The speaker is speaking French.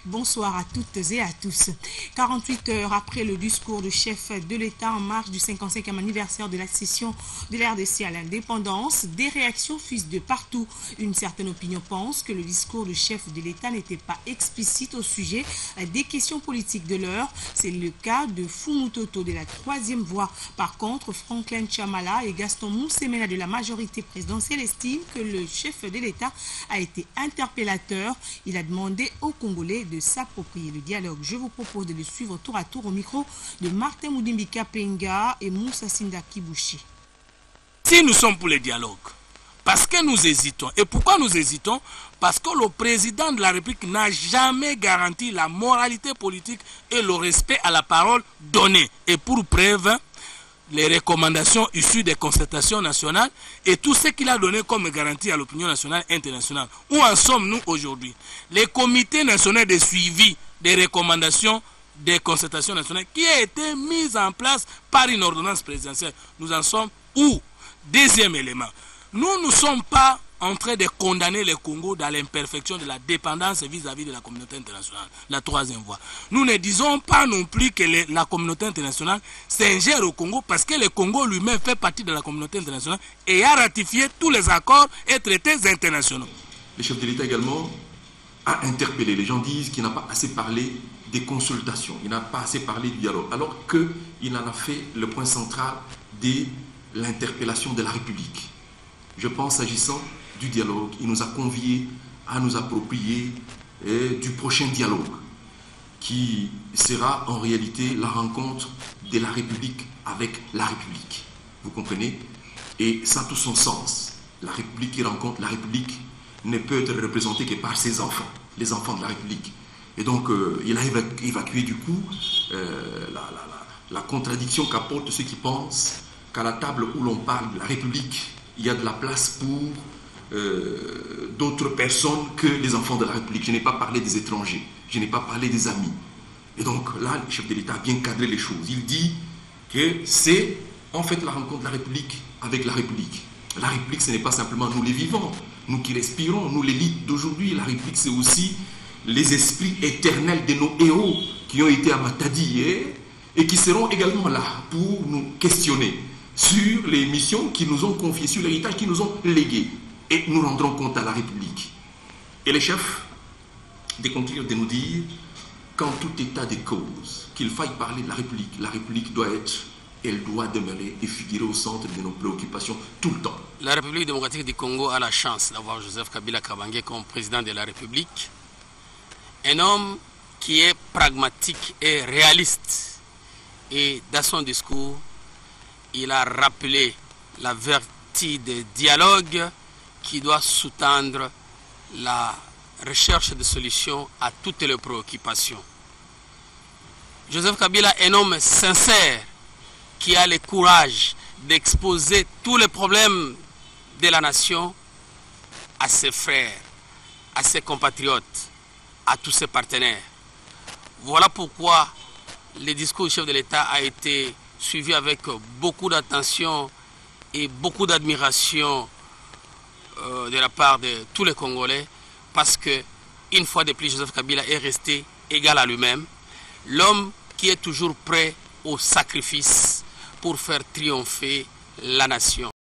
Bonsoir à toutes et à tous. 48 heures après le discours du chef de l'État en marge du 55e anniversaire de l'accession de l'RDC à l'indépendance, des réactions fusent de partout. Une certaine opinion pense que le discours du chef de l'État n'était pas explicite au sujet des questions politiques de l'heure. C'est le cas de Fumutoto de la troisième voie. Par contre, Franklin Chamala et Gaston Moussemena de la majorité présidentielle estiment que le chef de l'État a été interpellateur. Il a demandé aux Congolais de s'approprier le dialogue. Je vous propose de le suivre tour à tour au micro de Martin Moudimbika Penga et Moussa Sinda Kibushi. Si nous sommes pour le dialogue, parce que nous hésitons. Et pourquoi nous hésitons? Parce que le président de la République n'a jamais garanti la moralité politique et le respect à la parole donnée. Et pour preuve, les recommandations issues des concertations nationales et tout ce qu'il a donné comme garantie à l'opinion nationale et internationale. Où en sommes-nous aujourd'hui? Les comités nationaux de suivi des recommandations des concertations nationales qui a été mis en place par une ordonnance présidentielle. Nous en sommes où? Deuxième élément. Nous ne sommes pas en train de condamner le Congo dans l'imperfection de la dépendance vis-à-vis de la communauté internationale, la troisième voie. Nous ne disons pas non plus que la communauté internationale s'ingère au Congo parce que le Congo lui-même fait partie de la communauté internationale et a ratifié tous les accords et traités internationaux. Le chef de l'État également a interpellé. Les gens disent qu'il n'a pas assez parlé des consultations, il n'a pas assez parlé du dialogue, alors qu'il en a fait le point central de l'interpellation de la République. Je pense, s'agissant du dialogue, il nous a conviés à nous approprier du prochain dialogue, qui sera en réalité la rencontre de la République avec la République. Vous comprenez? Et ça a tout son sens. La République qui rencontre la République ne peut être représentée que par ses enfants, les enfants de la République. Et donc, il a évacué du coup la contradiction qu'apportent ceux qui pensent qu'à la table où l'on parle de la République, il y a de la place pour d'autres personnes que les enfants de la République. Je n'ai pas parlé des étrangers, je n'ai pas parlé des amis. Et donc là, le chef de l'État a bien cadré les choses. Il dit que c'est en fait la rencontre de la République avec la République. La République, ce n'est pas simplement nous les vivants, nous qui respirons, nous l'élite d'aujourd'hui. La République, c'est aussi les esprits éternels de nos héros qui ont été à Matadi et qui seront également là pour nous questionner sur les missions qui nous ont confiées, sur l'héritage qu'ils nous ont légué. Et nous rendrons compte à la République. Et les chefs, de conclure, de nous dire qu'en tout état de cause, qu'il faille parler de la République doit être, elle doit demeurer et figurer au centre de nos préoccupations tout le temps. La République démocratique du Congo a la chance d'avoir Joseph Kabila Kabange comme président de la République. Un homme qui est pragmatique et réaliste. Et dans son discours, il a rappelé la vertu des dialogues qui doit sous-tendre la recherche de solutions à toutes les préoccupations. Joseph Kabila est un homme sincère qui a le courage d'exposer tous les problèmes de la nation à ses frères, à ses compatriotes, à tous ses partenaires. Voilà pourquoi le discours du chef de l'État a été suivi avec beaucoup d'attention et beaucoup d'admiration de la part de tous les Congolais, parce que, une fois de plus, Joseph Kabila est resté égal à lui-même, l'homme qui est toujours prêt au sacrifice pour faire triompher la nation.